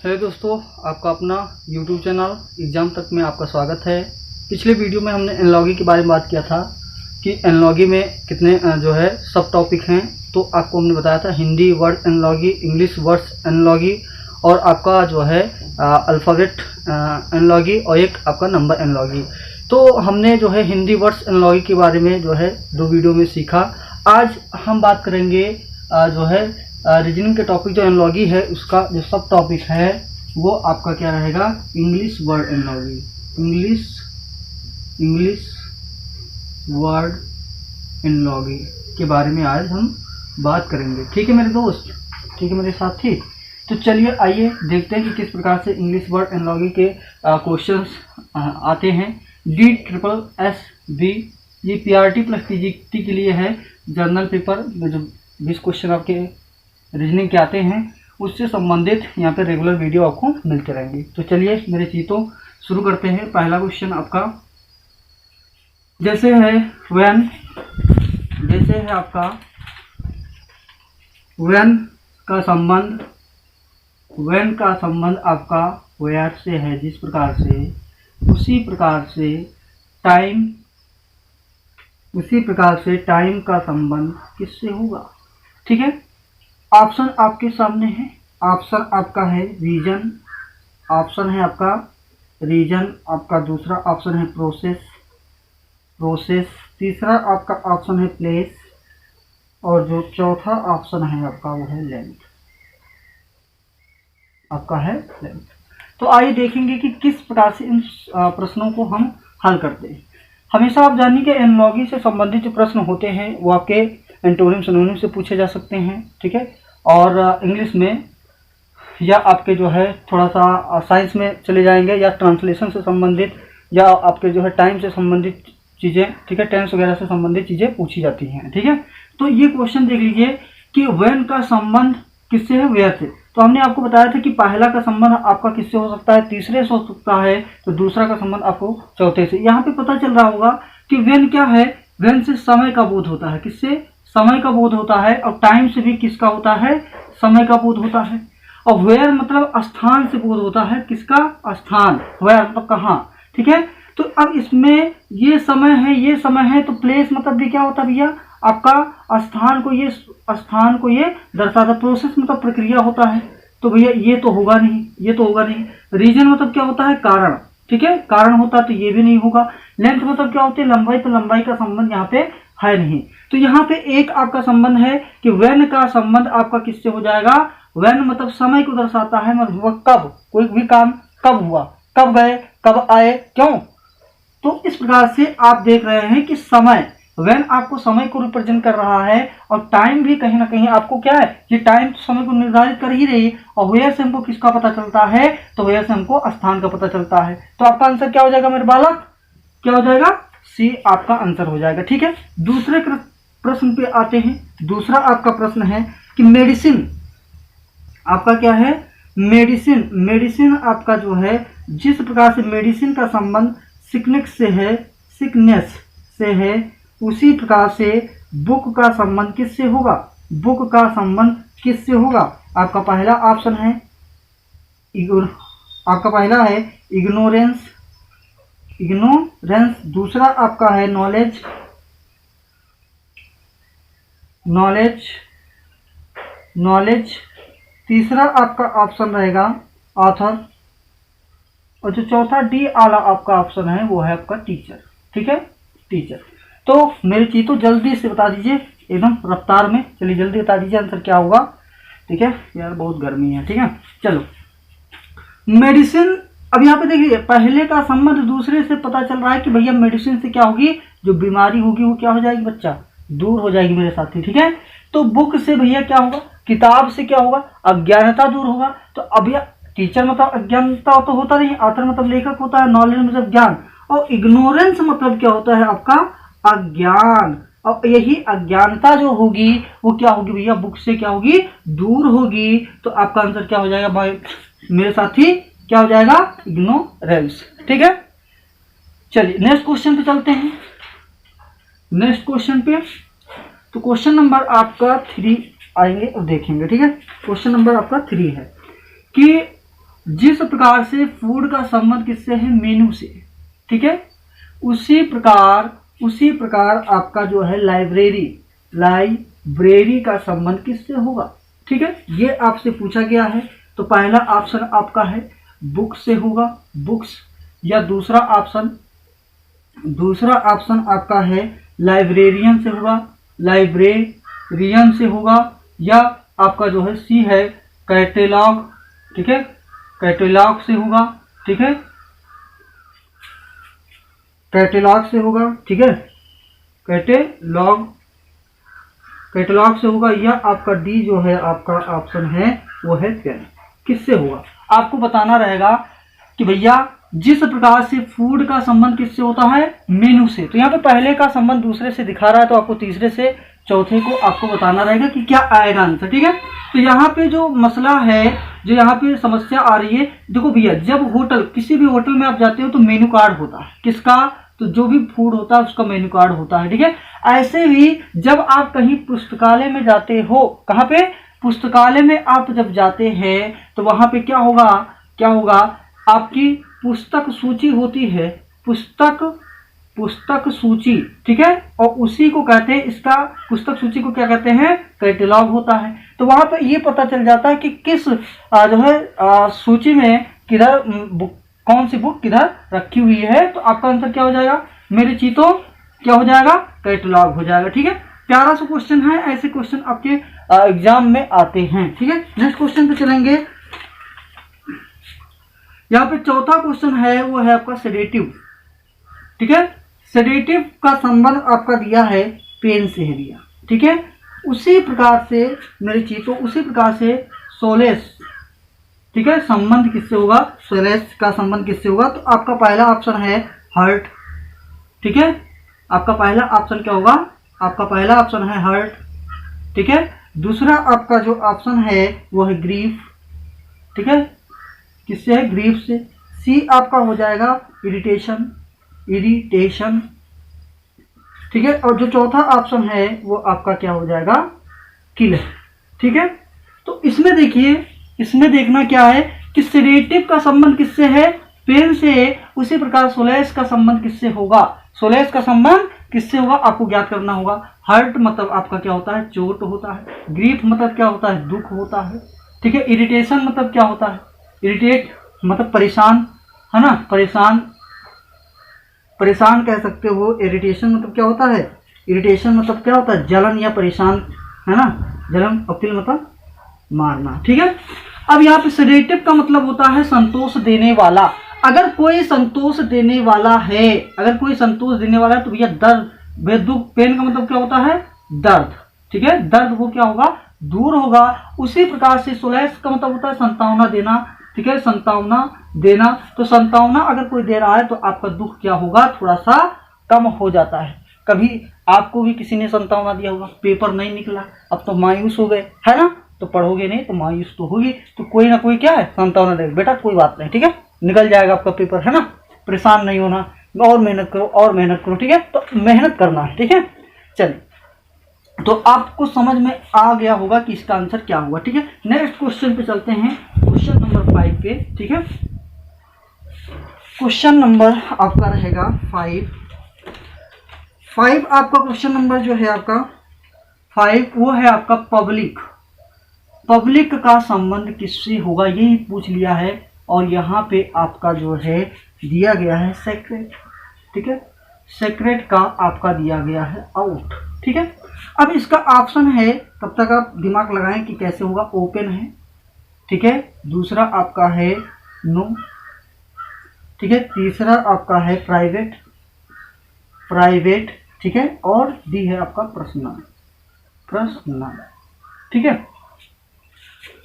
Hello दोस्तों, आपका अपना यूट्यूब चैनल एग्ज़ाम तक में आपका स्वागत है। पिछले वीडियो में हमने एनालॉजी के बारे में बात किया था कि एनालॉजी में कितने जो है सब टॉपिक हैं। तो आपको हमने बताया था Hindi word analogy, English words analogy और आपका जो है अल्फ़ाबेट एनालॉजी और एक आपका नंबर एनालॉजी। तो हमने जो है हिंदी वर्ड्स एनालॉजी के बारे में जो है 2 वीडियो में सीखा। आज हम बात करेंगे जो है रीजनिंग के टॉपिक जो एनालॉजी है उसका जो सब टॉपिक है वो आपका क्या रहेगा, English word analogy. English word analogy के बारे में आज हम बात करेंगे। ठीक है मेरे दोस्त, ठीक है मेरे साथी। तो चलिए आइए देखते हैं कि किस प्रकार से इंग्लिश वर्ड एनालॉजी के क्वेश्चंस आते हैं। DSSB ये PRT प्लस TGT के लिए है। जर्नल पेपर में जो 20 क्वेश्चन आपके रीजनिंग के आते हैं उससे संबंधित यहाँ पे रेगुलर वीडियो आपको मिलते रहेंगे। तो चलिए मेरे चीज़ों शुरू करते हैं। पहला क्वेश्चन आपका जैसे है व्हेन, जैसे है आपका व्हेन का संबंध, व्हेन का संबंध आपका वेयर से है जिस प्रकार से, उसी प्रकार से टाइम, उसी प्रकार से टाइम का संबंध किससे होगा। ठीक है, ऑप्शन आपके सामने है। ऑप्शन आपका है रीजन, ऑप्शन है आपका रीजन, आपका दूसरा ऑप्शन है प्रोसेस, तीसरा आपका ऑप्शन है प्लेस और जो चौथा ऑप्शन है आपका वो है लेंथ, आपका है लेंथ। तो आइए देखेंगे कि किस प्रकार से इन प्रश्नों को हम हल करते हैं। हमेशा आप जानिए कि एनालॉजी से संबंधित जो प्रश्न होते हैं वो आपके एंटोनिम सिनोनिम से पूछे जा सकते हैं। ठीक है, और इंग्लिश में या आपके जो है थोड़ा सा साइंस में चले जाएंगे या ट्रांसलेशन से संबंधित या आपके जो है टाइम से संबंधित चीज़ें, ठीक है, टेंस वगैरह से संबंधित चीज़ें पूछी जाती हैं। ठीक है, तो ये क्वेश्चन देख लीजिए कि व्हेन का संबंध किससे है, वेयर से। तो हमने आपको बताया था कि पहला का संबंध आपका किससे हो सकता है, तीसरे से हो सकता है, तो दूसरा का संबंध आपको चौथे से। यहाँ पे पता चल रहा होगा कि व्हेन क्या है, व्हेन से समय का बोध होता है। किससे, समय का बोध होता है। और टाइम से भी किसका होता है, समय का बोध होता है। और वेयर मतलब स्थान से बोध होता है। किसका, स्थान, वेयर मतलब कहाँ। ठीक है, तो अब इसमें ये समय है, ये समय है, तो प्लेस मतलब भी क्या होता है भैया, आपका स्थान को, ये स्थान को ये दर्शाता। प्रोसेस मतलब प्रक्रिया होता है, तो भैया ये तो होगा नहीं, ये तो होगा नहीं। रीजन मतलब क्या होता है, कारण। ठीक है, कारण होता तो ये भी नहीं होगा। लेंथ मतलब क्या होती है, लंबाई, तो लंबाई का संबंध यहाँ पे है नहीं। तो यहाँ पे एक आपका संबंध है कि व्हेन का संबंध आपका किससे हो जाएगा। व्हेन मतलब समय को दर्शाता है, मतलब कब, कोई भी काम कब हुआ, कब गए, कब आए, क्यों। तो इस प्रकार से आप देख रहे हैं कि समय, व्हेन आपको समय को रिप्रेजेंट कर रहा है और टाइम भी कहीं ना कहीं आपको क्या है, ये टाइम समय को निर्धारित कर ही रही है। और वेयर से हमको किसका पता चलता है, तो वेयर से हमको स्थान का पता चलता है। तो आपका आंसर क्या हो जाएगा मेरे बालक, क्या हो जाएगा, सी आपका आंसर हो जाएगा। ठीक है, दूसरे प्रश्न पे आते हैं। दूसरा आपका प्रश्न है कि मेडिसिन आपका क्या है, मेडिसिन। मेडिसिन आपका जो है जिस प्रकार से मेडिसिन का संबंध सिकनेस से है, सिकनेस से है, उसी प्रकार से बुक का संबंध किससे होगा, बुक का संबंध किससे होगा। आपका पहला ऑप्शन है आपका पहला है इग्नोरेंस, इग्नोरेंस, दूसरा आपका है नॉलेज, नॉलेज, नॉलेज, तीसरा आपका ऑप्शन रहेगा ऑथर, और जो चौथा डी वाला आपका ऑप्शन है वो है आपका टीचर। ठीक है, टीचर। तो मेरी चीज तो जल्दी से बता दीजिए, एकदम रफ्तार में, चलिए जल्दी बता दीजिए आंसर क्या होगा। ठीक है यार, बहुत गर्मी है। ठीक है, चलो मेडिसिन। अब यहाँ पे देखिए पहले का संबंध दूसरे से पता चल रहा है कि भैया मेडिसिन से क्या होगी, जो बीमारी होगी वो क्या हो जाएगी बच्चा, दूर हो जाएगी मेरे साथी। ठीक है, तो बुक से भैया क्या होगा, किताब से क्या होगा, अज्ञानता दूर होगा। तो अब यह टीचर मतलब अज्ञानता तो होता नहीं, ऑथर मतलब लेखक होता है, नॉलेज मतलब ज्ञान, और इग्नोरेंस मतलब क्या होता है आपका अज्ञान। और यही अज्ञानता जो होगी वो क्या होगी भैया, बुक से क्या होगी, दूर होगी। तो आपका आंसर क्या हो जाएगा भाई मेरे साथी, क्या हो जाएगा, इग्नोरेंस। ठीक है, चलिए नेक्स्ट क्वेश्चन पे चलते हैं। नेक्स्ट क्वेश्चन पे तो क्वेश्चन नंबर आपका 3 आएंगे और देखेंगे। ठीक है, क्वेश्चन नंबर आपका 3 है कि जिस प्रकार से फूड का संबंध किससे है, मेनू से, ठीक है, उसी प्रकार आपका जो है लाइब्रेरी का संबंध किससे होगा, ठीक है, ये आपसे पूछा गया है। तो पहला ऑप्शन आपका है बुक से होगा, बुक्स, या दूसरा ऑप्शन आपका है लाइब्रेरियन से होगा, लाइब्रेरियन से होगा, या आपका जो है सी है कैटेलॉग, ठीक है, कैटेलॉग से होगा, ठीक है, कैटेलॉग से होगा, ठीक है, कैटेलॉग से होगा, या आपका डी जो है आपका ऑप्शन है वो है पेन। किससे होगा आपको बताना रहेगा कि भैया जिस प्रकार से फूड का संबंध किससे होता है, मेनू से। तो यहाँ पे पहले का संबंध दूसरे से दिखा रहा है, तो आपको तीसरे से चौथे को आपको बताना रहेगा कि क्या आएगा आंसर, ठीक है। तो यहाँ पे जो मसला है, जो यहाँ पे समस्या आ रही है, देखो भैया जब होटल, किसी भी होटल में आप जाते हो तो मेनू कार्ड होता है, किसका, तो जो भी फूड होता है उसका मेनू कार्ड होता है, ठीक है। ऐसे ही जब आप कहीं पुस्तकालय में जाते हो, कहाँ पे, पुस्तकालय में आप जब जाते हैं तो वहां पे क्या होगा, आपकी पुस्तक सूची होती है, पुस्तक सूची, ठीक है, और उसी को कहते हैं, इसका पुस्तक सूची को क्या कहते हैं, कैटलॉग होता है। तो वहां पे ये पता चल जाता है कि किस जो है सूची में किधर कौन सी बुक किधर रखी हुई है। तो आपका आंसर क्या हो जाएगा, मेरी चीतों क्या हो जाएगा, कैटलॉग हो जाएगा, ठीक है। प्यारा सा क्वेश्चन है, ऐसे क्वेश्चन आपके एग्जाम में आते हैं, ठीक है। नेक्स्ट क्वेश्चन पे चलेंगे। यहाँ पे चौथा क्वेश्चन है, वो है आपका सेडेटिव, ठीक है। सेडेटिव का संबंध आपका दिया है पेन से है दिया, ठीक है। उसी प्रकार से मेरी चीतों, उसी प्रकार से सोलेस, ठीक है, संबंध किससे होगा, सोलेस का संबंध किससे होगा। तो आपका पहला ऑप्शन है हर्ट, ठीक है, आपका पहला ऑप्शन क्या होगा, आपका पहला ऑप्शन है हर्ट, ठीक है। दूसरा आपका जो ऑप्शन है वो है ग्रीफ, ठीक है, किससे है, ग्रीफ से। सी आपका हो जाएगा इरिटेशन, ठीक है। और जो चौथा ऑप्शन है वो आपका क्या हो जाएगा, किल, ठीक है। तो इसमें देखिए, इसमें देखना क्या है कि सेडेटिव का संबंध किससे है, पेन से, उसी प्रकार सोलेस का संबंध किससे होगा, सोलेस का संबंध किससे होगा आपको ज्ञात करना होगा। हर्ट मतलब आपका क्या होता है, चोट होता है। ग्रीफ मतलब क्या होता है, दुख होता है, ठीक है। इरिटेशन मतलब क्या होता है, इरिटेट मतलब परेशान, है ना, परेशान कह सकते हो। इरिटेशन मतलब क्या होता है, इरिटेशन मतलब क्या होता है, जलन या परेशान, है ना, जलन। और किल मतलब मारना, ठीक है। अब यहाँ पे सेडेटिव का मतलब होता है संतोष देने वाला। अगर कोई संतोष देने वाला है, तो भैया दर्द, दुख, पेन का मतलब क्या होता है, दर्द, ठीक है, दर्द वो क्या होगा, दूर होगा। उसी प्रकार से सोलेस का मतलब होता है संतावना देना, ठीक है, संतावना देना। तो संतावना अगर कोई दे रहा है तो आपका दुख क्या होगा, थोड़ा सा कम हो जाता है। कभी आपको भी किसी ने संतावना दिया होगा, पेपर नहीं निकला, अब तो मायूस हो गए, है ना, तो पढ़ोगे नहीं तो मायूस तो होगी, तो कोई ना कोई क्या है, संतावना देगा, बेटा कोई बात नहीं, ठीक है, निकल जाएगा आपका पेपर, है ना, परेशान नहीं होना, और मेहनत करो, ठीक है। तो मेहनत करना है, ठीक है। चलिए, तो आपको समझ में आ गया होगा कि इसका आंसर क्या होगा, ठीक है। नेक्स्ट क्वेश्चन पे चलते हैं, क्वेश्चन नंबर 5 पे, ठीक है। क्वेश्चन नंबर आपका रहेगा 5 आपका क्वेश्चन नंबर जो है आपका 5 वो है आपका पब्लिक का संबंध किससे होगा, यही पूछ लिया है। और यहाँ पे आपका जो है दिया गया है सेक्रेट, ठीक है, सेक्रेट का आपका दिया गया है आउट, ठीक है। अब इसका ऑप्शन है, तब तक आप दिमाग लगाएं कि कैसे होगा, ओपन है, ठीक है, दूसरा आपका है नो, ठीक है, तीसरा आपका है प्राइवेट, ठीक है, और डी है आपका पर्सनल, ठीक है।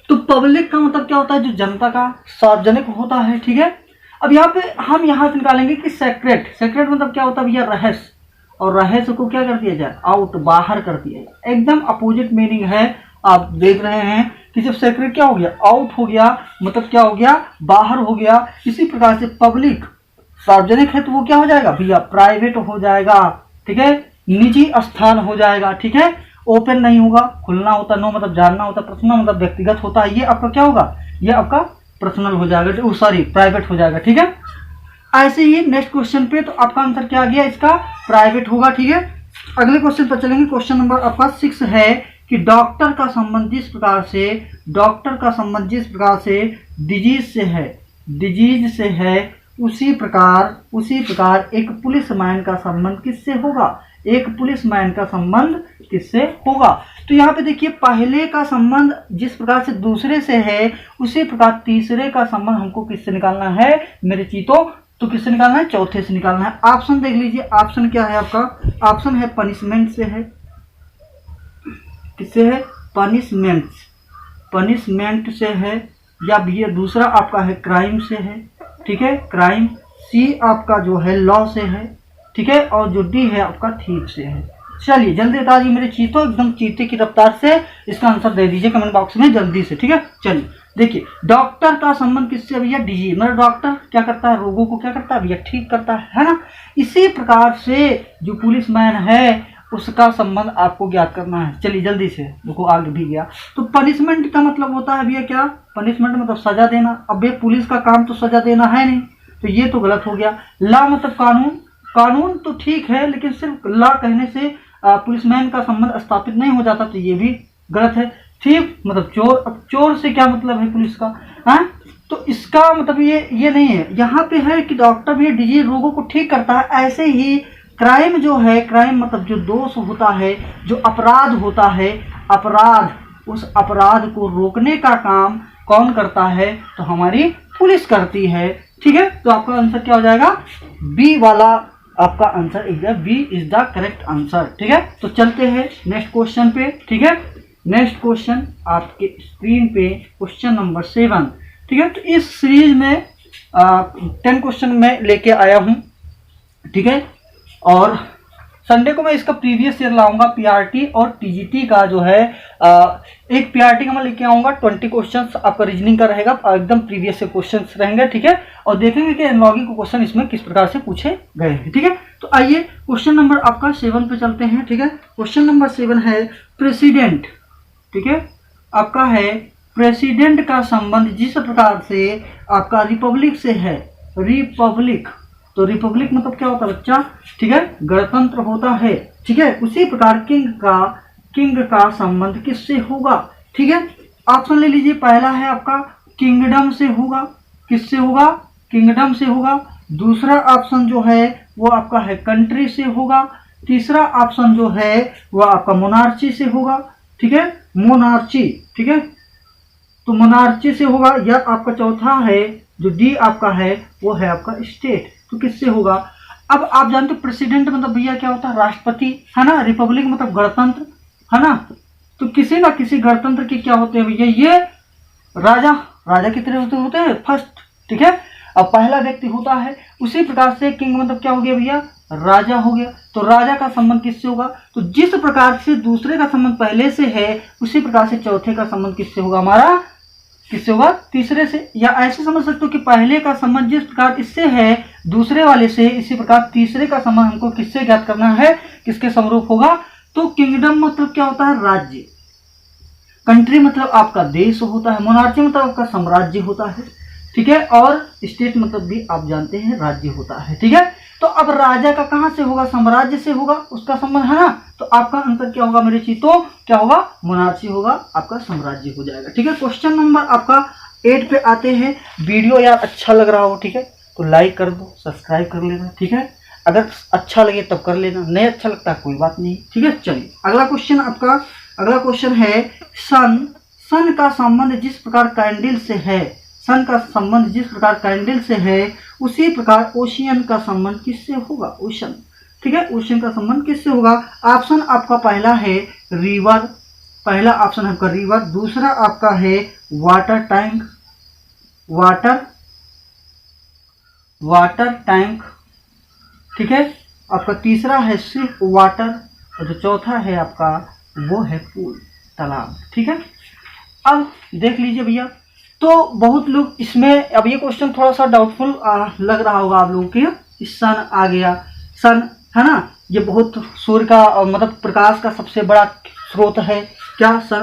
तो पब्लिक का मतलब क्या होता है, जो जनता का, सार्वजनिक होता है, ठीक है। अब यहाँ पे हम यहाँ से निकालेंगे कि सेक्रेट मतलब क्या होता है भैया, रहस्य, और रहस्य को क्या कर दिया जाए, आउट, बाहर कर दिया जाए। एकदम अपोजिट मीनिंग है, आप देख रहे हैं कि जब सेक्रेट क्या हो गया, आउट हो गया, मतलब क्या हो गया, बाहर हो गया। इसी प्रकार से पब्लिक सार्वजनिक है तो वो क्या हो जाएगा भैया, प्राइवेट हो जाएगा, ठीक है, निजी स्थान हो जाएगा, ठीक है। ओपन नहीं होगा, खुलना होता, नो मतलब जानना होता, पर्सनल मतलब व्यक्तिगत होता है, ये आपका क्या होगा, ये आपका पर्सनल हो जाएगा, सॉरी प्राइवेट हो जाएगा। ठीक है, ऐसे ही नेक्स्ट क्वेश्चन पे तो आपका आंसर क्या आ गया, इसका प्राइवेट होगा। ठीक है, अगले क्वेश्चन पर चलेंगे। क्वेश्चन नंबर आपका 6 है कि डॉक्टर का संबंध जिस प्रकार से डिजीज से है उसी प्रकार एक पुलिसमैन का संबंध किससे होगा। तो यहाँ पे देखिए, पहले का संबंध जिस प्रकार से दूसरे से है उसी प्रकार तीसरे का संबंध हमको किससे निकालना है मेरे चीतों, तो किससे निकालना है, चौथे से निकालना है। ऑप्शन देख लीजिए, ऑप्शन क्या है आपका, ऑप्शन है पनिशमेंट से है, किससे है, पनिशमेंट से है, या ये दूसरा आपका है क्राइम से है। ठीक है, क्राइम, सी आपका जो है लॉ से है। ठीक है, और जो डी है आपका थीफ से है। चलिए जल्दी बता दीजिए मेरे चीतों, एकदम चीते की रफ्तार से इसका आंसर दे दीजिए कमेंट बॉक्स में जल्दी से। ठीक है, चलिए देखिए, डॉक्टर का संबंध किससे भैया, डिजीज, मतलब डॉक्टर क्या करता है, रोगों को क्या करता है भैया, ठीक करता है ना। इसी प्रकार से जो पुलिसमैन है उसका संबंध आपको ज्ञात करना है। चलिए जल्दी से देखो, आगे भी गया। तो पनिशमेंट का मतलब होता है भैया क्या, पनिशमेंट मतलब सजा देना। अब ये पुलिस का काम तो सजा देना है नहीं, तो ये तो गलत हो गया। लॉ मतलब कानून तो ठीक है, लेकिन सिर्फ लॉ कहने से पुलिसमैन का संबंध स्थापित नहीं हो जाता, तो ये भी गलत है। थीफ मतलब चोर, अब चोर से क्या मतलब है पुलिस का, है तो इसका मतलब ये नहीं है। यहाँ पे है कि डॉक्टर भी डिजीज रोगों को ठीक करता है। ऐसे ही क्राइम जो है, क्राइम मतलब जो दोष होता है, जो अपराध होता है, उस अपराध को रोकने का काम कौन करता है, तो हमारी पुलिस करती है। ठीक है, तो आपका आंसर क्या हो जाएगा, बी वाला आपका आंसर एकदम B is the correct answer. ठीक है, तो चलते हैं नेक्स्ट क्वेश्चन पे। ठीक है, नेक्स्ट क्वेश्चन आपके स्क्रीन पे क्वेश्चन नंबर 7। ठीक है, तो इस सीरीज में 10 क्वेश्चन में लेके आया हूँ। ठीक है, और संडे को मैं इसका प्रीवियस ईयर लाऊंगा, पीआरटी और टीजीटी का जो है एक पीआरटी का मैं लेके आऊंगा 20 क्वेश्चंस आपका रीजनिंग का रहेगा, एकदम प्रीवियस से क्वेश्चंस रहेंगे। ठीक है, और देखेंगे कि एनालॉजी के क्वेश्चन इसमें किस प्रकार से पूछे गए हैं। ठीक है, तो आइए क्वेश्चन नंबर आपका 7 पे चलते हैं। ठीक है, क्वेश्चन नंबर 7 है प्रेसिडेंट। ठीक है, आपका है प्रेसिडेंट का संबंध जिस प्रकार से आपका रिपब्लिक से है, रिपब्लिक, तो रिपब्लिक मतलब क्या होता है बच्चा, ठीक है, गणतंत्र होता है। ठीक है, उसी प्रकार किंग का संबंध किससे होगा। ठीक है, ऑप्शन ले लीजिए, पहला है आपका किंगडम से होगा, किससे होगा, किंगडम से होगा। दूसरा ऑप्शन जो है वो आपका है कंट्री से होगा। तीसरा ऑप्शन जो है वो आपका मोनार्ची से होगा। ठीक है, मोनार्ची। ठीक है, तो मोनार्ची से होगा। या आपका चौथा है जो डी आपका है वो है आपका स्टेट, तो किससे होगा। अब आप जानते हो प्रेसिडेंट मतलब भैया क्या होता है, राष्ट्रपति, है ना। रिपब्लिक मतलब गणतंत्र, है ना। तो किसी ना किसी गणतंत्र के क्या होते हैं भैया, ये राजा कितने होते हैं, फर्स्ट। ठीक है, अब पहला व्यक्ति होता है। उसी प्रकार से किंग मतलब क्या हो गया भैया, राजा हो गया। तो राजा का संबंध किससे होगा, तो जिस प्रकार से दूसरे का संबंध पहले से है उसी प्रकार से चौथे का संबंध किससे होगा, हमारा किससे होगा, तीसरे से। या ऐसे समझ सकते हो कि पहले का संबंध जिस प्रकार इससे है दूसरे वाले से, इसी प्रकार तीसरे का संबंध हमको किससे ज्ञात करना है, किसके समरूप होगा। तो किंगडम मतलब क्या होता है, राज्य। कंट्री मतलब आपका देश होता है। मोनार्ची मतलब आपका साम्राज्य होता है। ठीक है, और स्टेट मतलब भी आप जानते हैं राज्य होता है। ठीक है, तो अब राजा का कहां से होगा, साम्राज्य से होगा उसका संबंध, है ना। तो आपका आंसर क्या होगा मेरे चीतों, क्या होगा, मोनार्ची होगा, आपका साम्राज्य हो जाएगा। ठीक है, क्वेश्चन नंबर आपका 8 पे आते हैं। वीडियो यार अच्छा लग रहा हो, ठीक है, तो लाइक कर दो, सब्सक्राइब कर लेना। ठीक है, अगर अच्छा लगे तब कर लेना, नहीं अच्छा लगता कोई बात नहीं। ठीक है, चलिए अगला क्वेश्चन आपका, अगला क्वेश्चन है सन का संबंध जिस प्रकार कैंडल से है, सन का संबंध जिस प्रकार कैंडल से है उसी प्रकार ओशियन का संबंध किससे होगा, ओशन। ठीक है, ओशन का संबंध किससे होगा। ऑप्शन आपका पहला है रिवर, पहला ऑप्शन है आपका रिवर। दूसरा आपका है वाटर टैंक, वाटर टैंक। ठीक है, आपका तीसरा है सिर्फ वाटर, और जो चौथा है आपका वो है पूल, तालाब। ठीक है, अब देख लीजिए भैया, तो बहुत लोग इसमें, अब ये क्वेश्चन थोड़ा सा डाउटफुल लग रहा होगा आप लोगों के। सन आ गया, सन है ना, ये बहुत सूर्य का मतलब प्रकाश का सबसे बड़ा स्रोत है। क्या सर,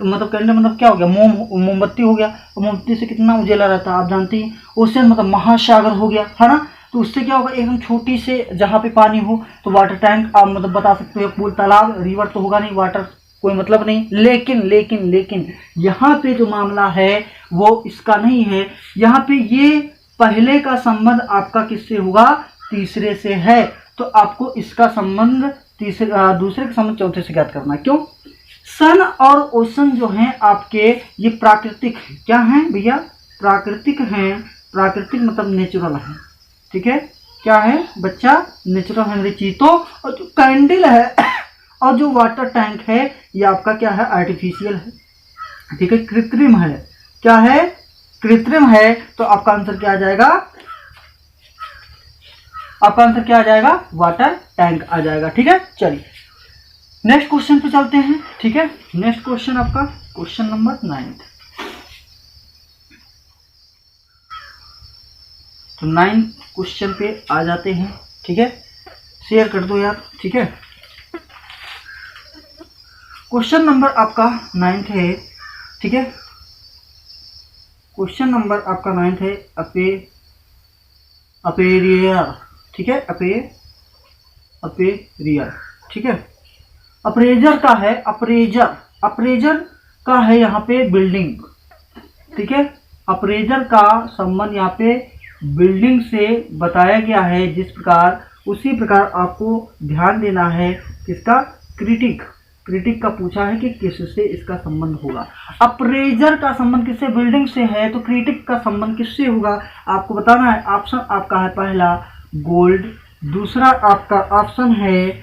मतलब कैंडल मतलब क्या हो गया, मोमबत्ती हो गया, और मोमबत्ती से कितना उजेला रहता है आप जानते हैं। ओशन मतलब महासागर हो गया, है ना। तो उससे क्या होगा, एकदम छोटी से जहाँ पे पानी हो तो वाटर टैंक आप मतलब बता सकते हो, पूल, तालाब, रिवर तो होगा नहीं, वाटर कोई मतलब नहीं। लेकिन लेकिन लेकिन यहाँ पे जो मामला है वो इसका नहीं है। यहाँ पे ये पहले का संबंध आपका किससे होगा, तीसरे से है। तो आपको इसका संबंध दूसरे का संबंध चौथे से ज्ञात करना है। क्यों, सन और ओशन जो हैं आपके, ये प्राकृतिक है। क्या हैं भैया, प्राकृतिक हैं। प्राकृतिक मतलब नेचुरल है, ठीक है। क्या है बच्चा, नेचुरल है मेरे चीतों। और जो कैंडल है और जो वाटर टैंक है ये आपका क्या है, आर्टिफिशियल है, ठीक है, कृत्रिम है। क्या है, कृत्रिम है। तो आपका आंसर क्या आ जाएगा, आपका आंसर क्या आ जाएगा, वाटर टैंक आ जाएगा, ठीक है। चलिए नेक्स्ट क्वेश्चन पे चलते हैं, ठीक है। नेक्स्ट क्वेश्चन आपका क्वेश्चन नंबर 9। तो 9 क्वेश्चन पे आ जाते हैं, ठीक है। शेयर कर दो यार, ठीक है। क्वेश्चन नंबर आपका 9 है, ठीक है। क्वेश्चन नंबर आपका 9 है अपेरियर, ठीक है। अपेरियर, ठीक है। अप्रेजर का है, अप्रेजर का है यहाँ पे बिल्डिंग, ठीक है। अप्रेजर का संबंध यहाँ पे बिल्डिंग से बताया गया है जिस प्रकार, उसी प्रकार आपको ध्यान देना है किसका, क्रिटिक का पूछा है कि किससे इसका संबंध होगा। अप्रेजर का संबंध किससे, बिल्डिंग से है, तो क्रिटिक का संबंध किससे होगा आपको बताना है। ऑप्शन आपका है पहला गोल्ड, दूसरा आपका ऑप्शन है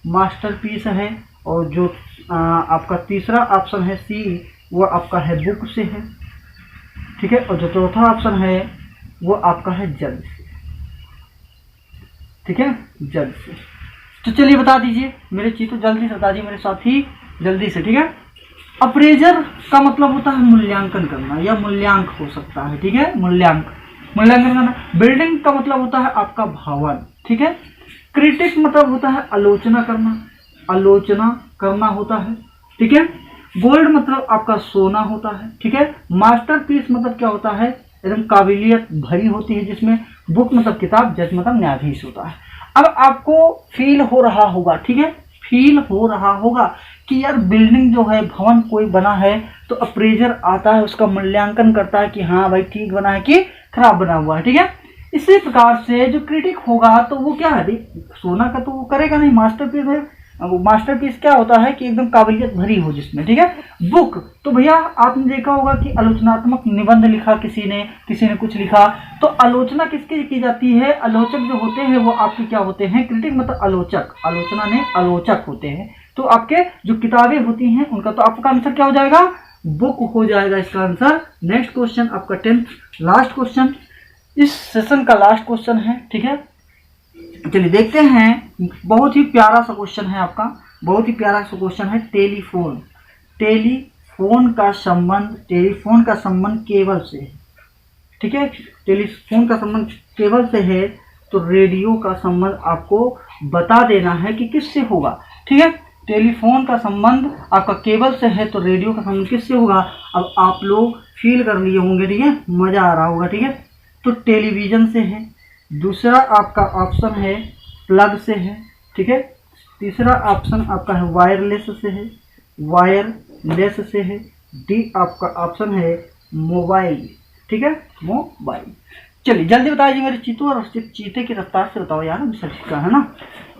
मास्टरपीस है, और जो आपका तीसरा ऑप्शन है सी, वो आपका है बुक से है, ठीक है। और जो चौथा ऑप्शन है वो आपका है जज से, ठीक है, जज से। तो चलिए बता दीजिए मेरे चीतों, जल्दी से बता दीजिए मेरे साथी, जल्दी से, ठीक है। अप्रेजर का मतलब होता है मूल्यांकन करना, या मूल्यांक हो सकता है, ठीक है, मूल्यांकन करना। बिल्डिंग का मतलब होता है आपका भवन, ठीक है। क्रिटिक मतलब होता है आलोचना करना होता है, ठीक है। गोल्ड मतलब आपका सोना होता है, ठीक है। मास्टरपीस मतलब क्या होता है, एकदम काबिलियत भरी होती है जिसमें। बुक मतलब किताब, जज मतलब न्यायाधीश होता है। अब आपको फील हो रहा होगा, ठीक है, फील हो रहा होगा कि यार बिल्डिंग जो है, भवन कोई बना है तो अप्रेजर आता है, उसका मूल्यांकन करता है कि हाँ भाई ठीक बना है कि खराब बना हुआ है, ठीक है। इसी प्रकार से जो क्रिटिक होगा तो वो क्या है, सोना का तो वो करेगा नहीं, मास्टरपीस में, मास्टरपीस क्या होता है कि एकदम काबिलियत भरी हो जिसमें, ठीक है। बुक तो भैया आपने देखा होगा कि आलोचनात्मक निबंध लिखा किसी ने कुछ लिखा, तो आलोचना किसकी की जाती है, आलोचक जो होते हैं वो आपके क्या होते हैं, क्रिटिक मतलब आलोचक, आलोचना ने आलोचक होते हैं। तो आपके जो किताबें होती हैं उनका, तो आपका आंसर क्या हो जाएगा, बुक हो जाएगा इसका आंसर। नेक्स्ट क्वेश्चन आपका 10th लास्ट क्वेश्चन, इस सेशन का लास्ट क्वेश्चन है, ठीक है। चलिए देखते हैं, बहुत ही प्यारा सा क्वेश्चन है आपका, बहुत ही प्यारा सा क्वेश्चन है। टेलीफोन का संबंध केबल से है, ठीक है। टेलीफोन का संबंध केबल से है, तो रेडियो का संबंध आपको बता देना है कि किससे होगा, ठीक है। टेलीफोन का संबंध आपका केबल से है, तो रेडियो का संबंध किससे होगा। अब आप लोग फील कर लिए होंगे, ठीक है, मजा आ रहा होगा, ठीक है। तो टेलीविजन से है, दूसरा आपका ऑप्शन है प्लग से है, ठीक है। तीसरा ऑप्शन आपका है वायरलेस से है। डी आपका ऑप्शन है मोबाइल, ठीक है, मोबाइल। चलिए जल्दी बताइए मेरे चीतों, और चीते की रफ्तार से बताओ यार, सभी का है ना।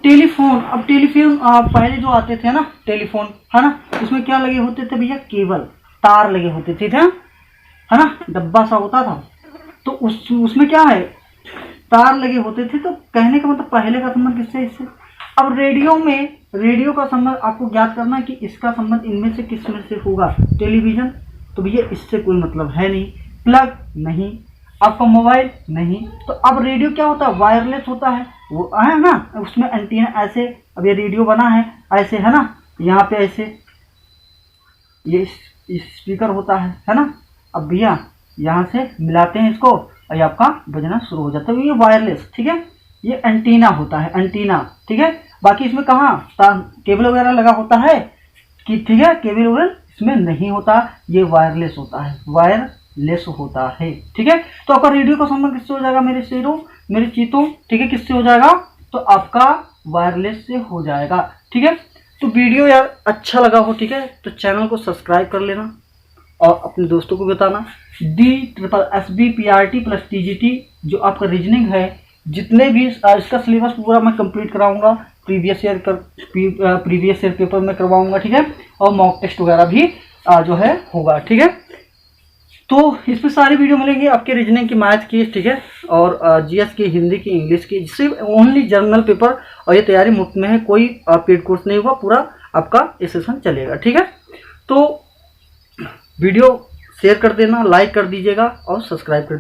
टेलीफोन, अब टेलीफोन पहले जो आते थे ना टेलीफोन, है ना, उसमें क्या लगे होते थे भैया, केबल, तार लगे होते थे, है ना, डब्बा सा होता था, तो उसमें क्या है, तार लगे होते थे। तो कहने का मतलब पहले का संबंध किससे, इससे। अब रेडियो का संबंध आपको ज्ञात करना है कि इसका संबंध इनमें से किस में से होगा। टेलीविजन तो भैया इससे कोई मतलब है नहीं, प्लग नहीं, आपका मोबाइल नहीं। तो अब रेडियो क्या होता है, वायरलेस होता है, वो है ना, उसमें एंटीना ऐसे, अब ये रेडियो बना है ऐसे, है ना, यहाँ पे ऐसे ये स्पीकर होता है ना। अब भैया यहाँ से मिलाते हैं इसको और ये आपका बजना शुरू हो जाता है, ये वायरलेस, ठीक है। ये एंटीना होता है, एंटीना, ठीक है। बाकी इसमें कहाँ केबल वगैरह लगा होता है कि ठीक है, केबल वगैरह इसमें नहीं होता, ये वायरलेस होता है, वायरलेस होता है। ठीक है, तो आपका रेडियो का संबंध किससे हो जाएगा मेरे शेरों, मेरे चीतों? ठीक है, किससे हो जाएगा? तो आपका वायरलेस से हो जाएगा। ठीक है, तो वीडियो यार अच्छा लगा हो, ठीक है, तो चैनल को सब्सक्राइब कर लेना और अपने दोस्तों को बताना। DSSB PRT + TGT जो आपका रीजनिंग है, जितने भी इसका सिलेबस पूरा मैं कंप्लीट कराऊंगा, प्रीवियस ईयर पेपर में करवाऊंगा। ठीक है, और मॉक टेस्ट वगैरह भी जो है होगा। ठीक है, तो इसमें सारी वीडियो मिलेंगी आपके रीजनिंग की, मैथ की, ठीक है, और GS की, हिंदी की, इंग्लिश की, सिर्फ ओनली जनरल पेपर। और ये तैयारी मुफ्त में है, कोई पेड कोर्स नहीं हुआ, पूरा आपका ये सेशन चलेगा। ठीक है, तो वीडियो शेयर कर देना, लाइक कर दीजिएगा और सब्सक्राइब कर